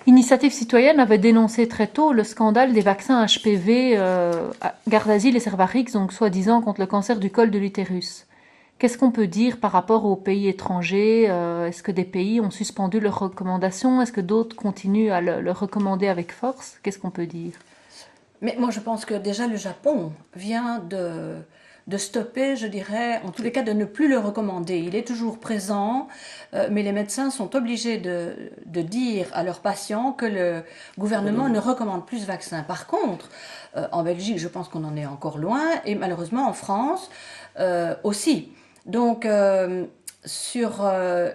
Initiative citoyenne avait dénoncé très tôt le scandale des vaccins HPV, Gardasil et Cervarix, donc soi-disant contre le cancer du col de l'utérus. Qu'est-ce qu'on peut dire par rapport aux pays étrangers? Est-ce que des pays ont suspendu leurs recommandations? Est-ce que d'autres continuent à le recommander avec force? Qu'est-ce qu'on peut dire? Mais moi, je pense que déjà le Japon vient de stopper, je dirais, en tous les cas, de ne plus le recommander. Il est toujours présent, mais les médecins sont obligés de dire à leurs patients que le gouvernement ne recommande plus ce vaccin. Par contre, en Belgique, je pense qu'on en est encore loin, et malheureusement en France aussi. Donc, sur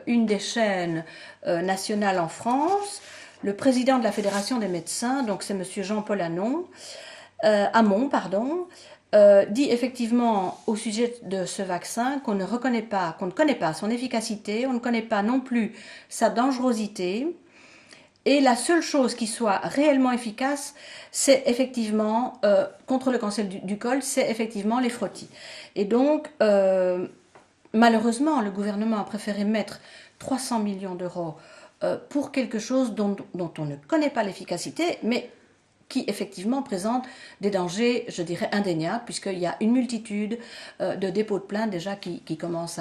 une des chaînes nationales en France, le président de la Fédération des médecins, donc c'est monsieur Jean-Paul Hamon, pardon, dit effectivement au sujet de ce vaccin qu'on ne reconnaît pas, qu'on ne connaît pas son efficacité, on ne connaît pas non plus sa dangerosité. Et la seule chose qui soit réellement efficace, c'est effectivement, contre le cancer du col, c'est effectivement les frottis. Et donc, malheureusement, le gouvernement a préféré mettre 300 millions d'euros pour quelque chose dont on ne connaît pas l'efficacité, mais qui effectivement présente des dangers, je dirais, indéniables, puisqu'il y a une multitude de dépôts de plaintes déjà qui commencent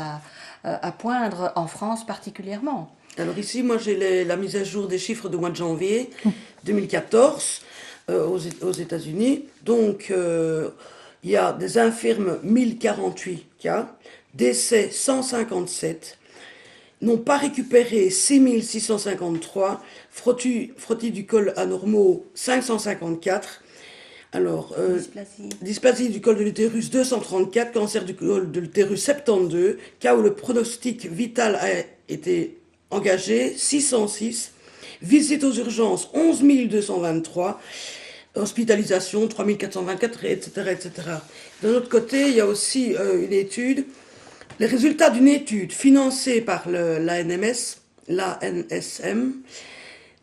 à poindre en France particulièrement. Alors ici, moi j'ai la mise à jour des chiffres du mois de janvier 2014 aux États-Unis. Donc il y a des infirmes 1048 cas, décès 157, n'ont pas récupéré 6653, frottis du col anormaux 554, alors dysplasie du col de l'utérus 234, cancer du col de l'utérus 72, cas où le pronostic vital a été engagé 606, visite aux urgences 11 223, hospitalisation 3424, etc., etc. D'un autre côté, il y a aussi une étude, les résultats d'une étude financée par l'ANSM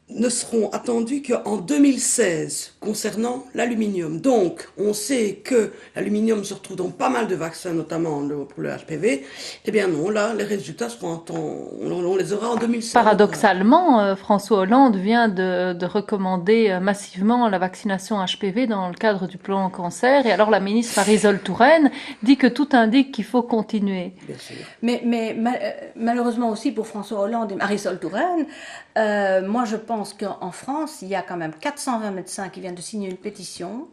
ne seront attendus qu'en 2016 concernant l'aluminium. Donc, on sait que l'aluminium se retrouve dans pas mal de vaccins, notamment pour le HPV. Eh bien non, là, les résultats seront on les aura en 2016. Paradoxalement, François Hollande vient de recommander massivement la vaccination HPV dans le cadre du plan cancer. Et alors la ministre Marisol Touraine dit que tout indique qu'il faut continuer. Bien sûr. Mais malheureusement aussi pour François Hollande et Marisol Touraine, moi je pense qu'en France, il y a quand même 420 médecins qui viennent de signer une pétition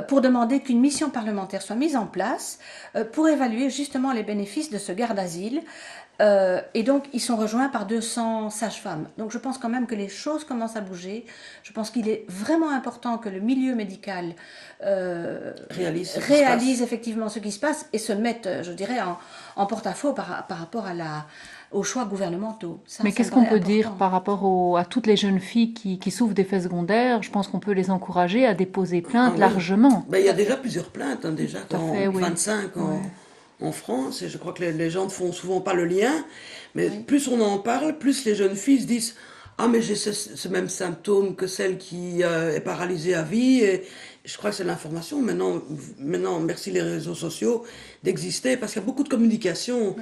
pour demander qu'une mission parlementaire soit mise en place pour évaluer justement les bénéfices de ce garde-asile. Et donc, ils sont rejoints par 200 sages-femmes. Donc, je pense quand même que les choses commencent à bouger. Je pense qu'il est vraiment important que le milieu médical réalise effectivement ce qui se passe et se mette, je dirais, en porte-à-faux par rapport aux choix gouvernementaux. Mais qu'est-ce qu'on peut dire par rapport à toutes les jeunes filles qui souffrent d'effets secondaires? Je pense qu'on peut les encourager à déposer plainte largement. Ben, il y a déjà plusieurs plaintes, déjà, fait, 25 en France, et je crois que les gens ne font souvent pas le lien, mais plus on en parle, plus les jeunes filles se disent « Ah, mais j'ai ce même symptôme que celle qui est paralysée à vie », et je crois que c'est l'information. Maintenant, merci les réseaux sociaux d'exister, parce qu'il y a beaucoup de communication,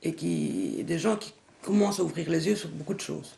et des gens qui commencent à ouvrir les yeux sur beaucoup de choses.